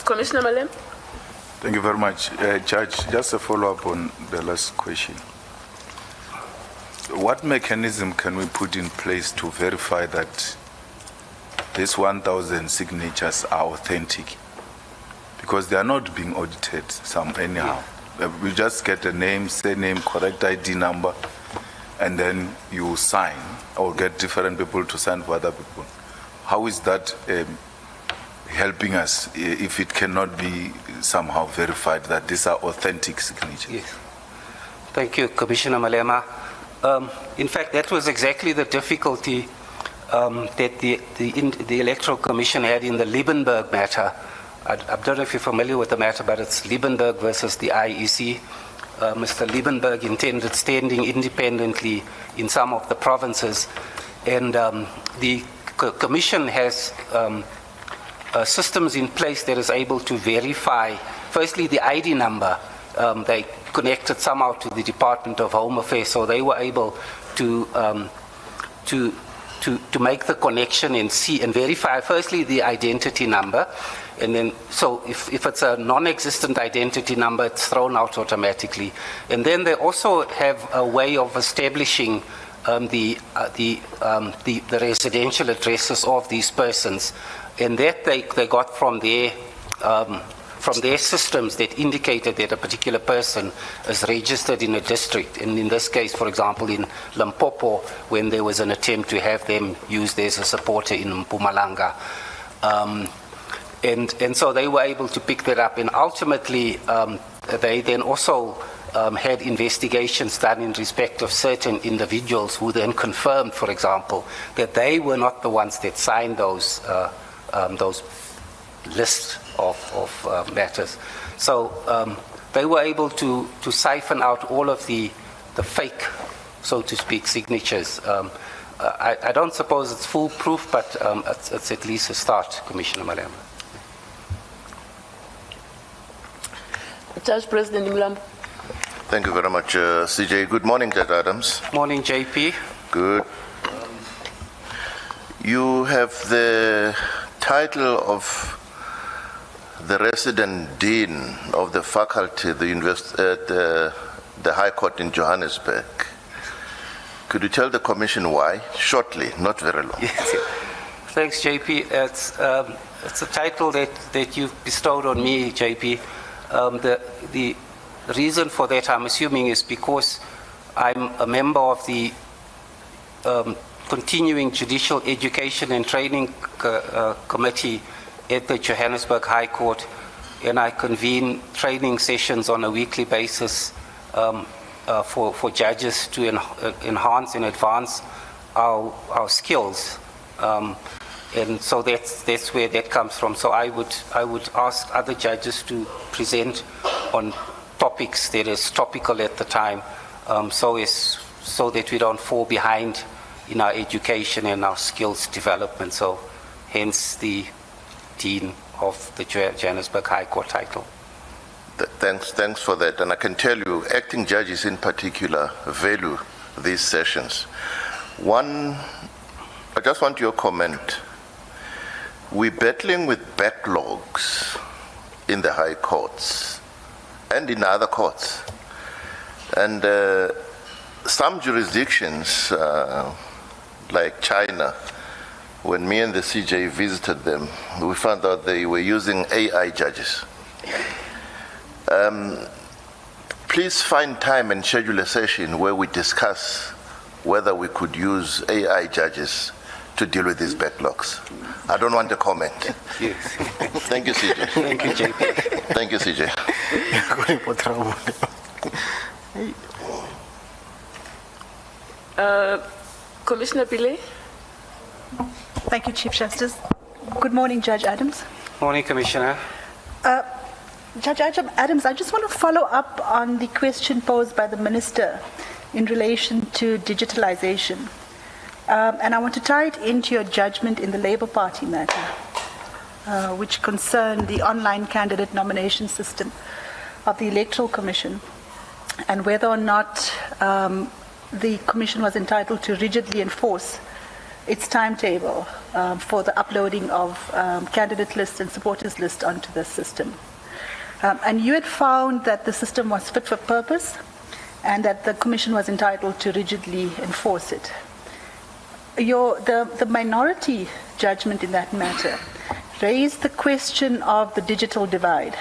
Commissioner Malema. Thank you very much. Judge, just a follow-up on the last question. What mechanism can we put in place to verify that these 1,000 signatures are authentic? Because they are not being audited anyhow. We just get a name, surname, correct ID number, and then you sign or get different people to sign for other people. How is that helping us if it cannot be somehow verified that these are authentic signatures? Yes. Thank you, Commissioner Malema. In fact, that was exactly the difficulty that the Electoral Commission had in the Liebenberg matter. I don't know if you're familiar with the matter, but it's Liebenberg versus the IEC. Mr. Liebenberg intended standing independently in some of the provinces, and the Commission has systems in place that is able to verify, firstly, the ID number. They connected somehow to the Department of Home Affairs, so they were able to make the connection and see and verify, firstly, the identity number. And then, so if it's a non-existent identity number, it's thrown out automatically. And then they also have a way of establishing the residential addresses of these persons, and that they got from their systems that indicated that a particular person is registered in a district. And in this case, for example, in Limpopo, when there was an attempt to have them used as a supporter in Mpumalanga. And so they were able to pick that up. And ultimately, they then also had investigations done in respect of certain individuals who then confirmed, for example, that they were not the ones that signed those lists of matters. So they were able to siphon out all of the fake, so to speak, signatures. I don't suppose it's foolproof, but it's at least a start, Commissioner Malema. Judge President Mlambo. Thank you very much, CJ. Good morning, Judge Adams. Morning, JP. Good. You have the title of the resident dean of the faculty at the High Court in Johannesburg. Could you tell the Commission why? Shortly, not very long. Yes. Thanks, JP. It's a title that you've bestowed on me, JP. The reason for that, I'm assuming, is because I'm a member of the Continuing Judicial Education and Training Committee at the Johannesburg High Court, and I convene training sessions on a weekly basis for judges to enhance and advance our skills. And so that's where that comes from. So I would ask other judges to present on topics that is topical at the time, so that we don't fall behind in our education and our skills development. So hence the Dean of the Johannesburg High Court title. Thanks for that. And I can tell you, acting judges in particular value these sessions. One, I just want your comment. We're battling with backlogs in the high courts and in other courts. And some jurisdictions, like China, when me and the CJ visited them, we found out they were using AI judges. Please find time and schedule a session where we discuss whether we could use AI judges to deal with these backlogs. I don't want to comment. Yes. Thank you, CJ. Thank you, JP. Thank you, CJ. Commissioner Pillay. Thank you, Chief Justice. Good morning, Judge Adams. Morning, Commissioner. Judge Adams, I just want to follow up on the question posed by the Minister in relation to digitalization. And I want to tie it into your judgment in the Labour Party matter, which concerned the online candidate nomination system of the Electoral Commission, and whether or not the Commission was entitled to rigidly enforce its timetable for the uploading of candidate lists and supporters lists onto the system. And you had found that the system was fit for purpose and that the Commission was entitled to rigidly enforce it. The minority judgment in that matter raised the question of the digital divide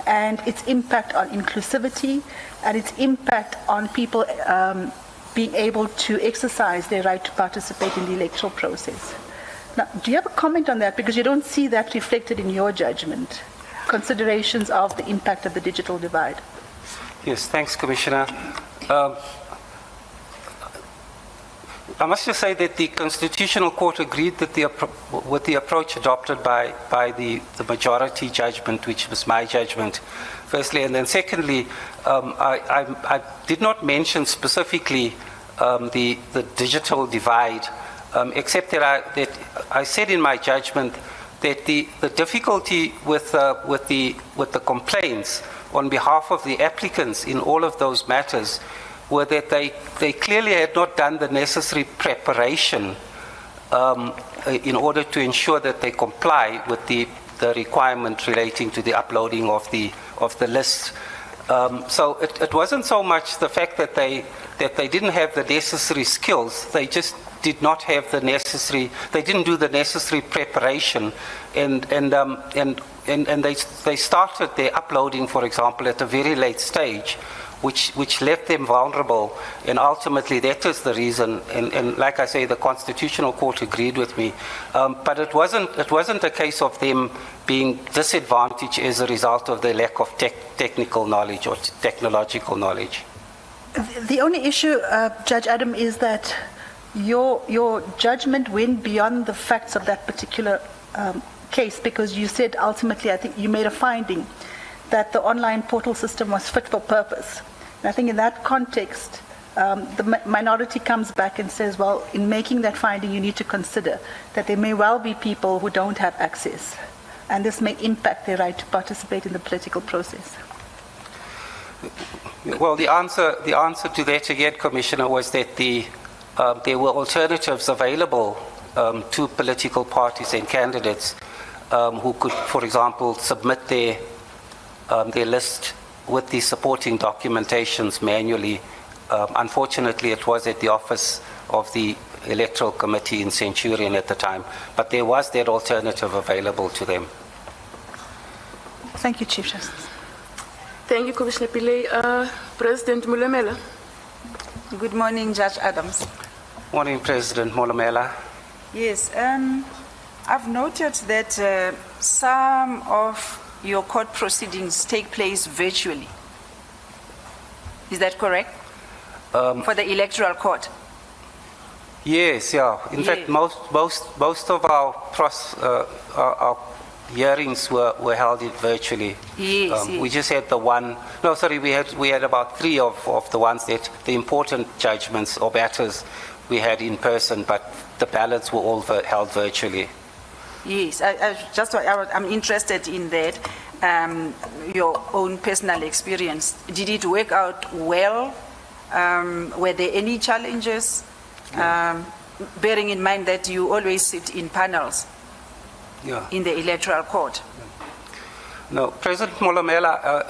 and its impact on inclusivity and its impact on people being able to exercise their right to participate in the electoral process. Now, do you have a comment on that? Because you don't see that reflected in your judgment, considerations of the impact of the digital divide. Yes, thanks, Commissioner. I must just say that the Constitutional Court agreed that with the approach adopted by the majority judgment, which was my judgment, firstly, and then secondly, I did not mention specifically the digital divide, except that I said in my judgment that the difficulty with the complaints on behalf of the applicants in all of those matters were that they clearly had not done the necessary preparation in order to ensure that they comply with the requirement relating to the uploading of the list. So it wasn't so much the fact that they didn't have the necessary skills, they just did not have the necessary, they didn't do the necessary preparation, and they started their uploading, for example, at a very late stage, which left them vulnerable, and ultimately that is the reason, and like I say, the Constitutional Court agreed with me, but it wasn't a case of them being disadvantaged as a result of their lack of technical knowledge or technological knowledge. The only issue, Judge Adam, is that your judgment went beyond the facts of that particular case, because you said ultimately, I think you made a finding that the online portal system was fit for purpose. And I think in that context, the minority comes back and says, well, in making that finding, you need to consider that there may well be people who don't have access, and this may impact their right to participate in the political process. Well, the answer to that again, Commissioner, was that there were alternatives available to political parties and candidates who could, for example, submit their list with the supporting documentations manually. Unfortunately, it was at the office of the Electoral Committee in Centurion at the time, but there was that alternative available to them. Thank you, Chief Justice. Thank you, Commissioner Pillay. President Malema. Good morning, Judge Adams. Morning, President Malema. Yes, I've noted that some of your court proceedings take place virtually. Is that correct? For the electoral court? Yes, yeah. In fact, most of our hearings were held virtually. Yes, yes. We just had the one. No, sorry, we had about 3 of the ones that the important judgments or matters we had in person, but the ballots were all held virtually. Yes, I'm interested in that, your own personal experience. Did it work out well? Were there any challenges? Bearing in mind that you always sit in panels in the electoral court. No, President Malema,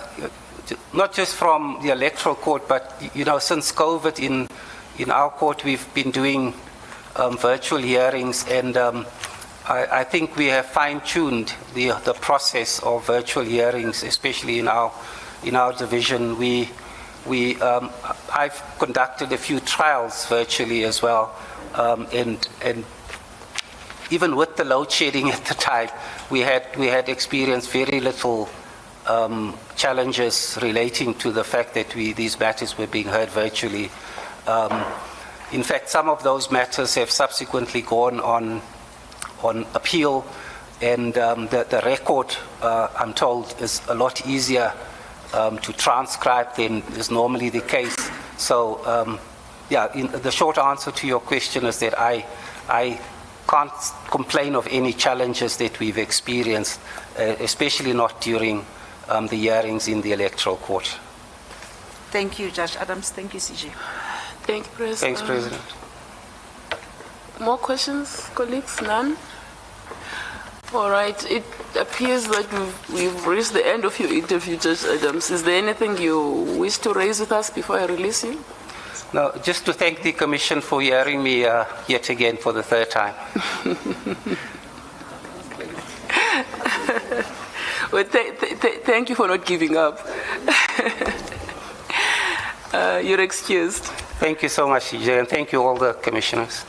not just from the electoral court, but since COVID in our court, we've been doing virtual hearings, and I think we have fine-tuned the process of virtual hearings, especially in our division. I've conducted a few trials virtually as well, and even with the load shedding at the time, we had experienced very little challenges relating to the fact that these matters were being heard virtually. In fact, some of those matters have subsequently gone on appeal, and the record, I'm told, is a lot easier to transcribe than is normally the case. So, the short answer to your question is that I can't complain of any challenges that we've experienced, especially not during the hearings in the electoral court. Thank you, Judge Adams. Thank you, CJ. Thank you, President. Thanks, President. more questions, colleagues? None? All right. It appears that we've reached the end of your interview, Judge Adams. Is there anything you wish to raise with us before I release you? No, just to thank the Commission for hearing me yet again for the third time. Well, thank you for not giving up. You're excused. Thank you so much, CJ, and thank you all the commissioners.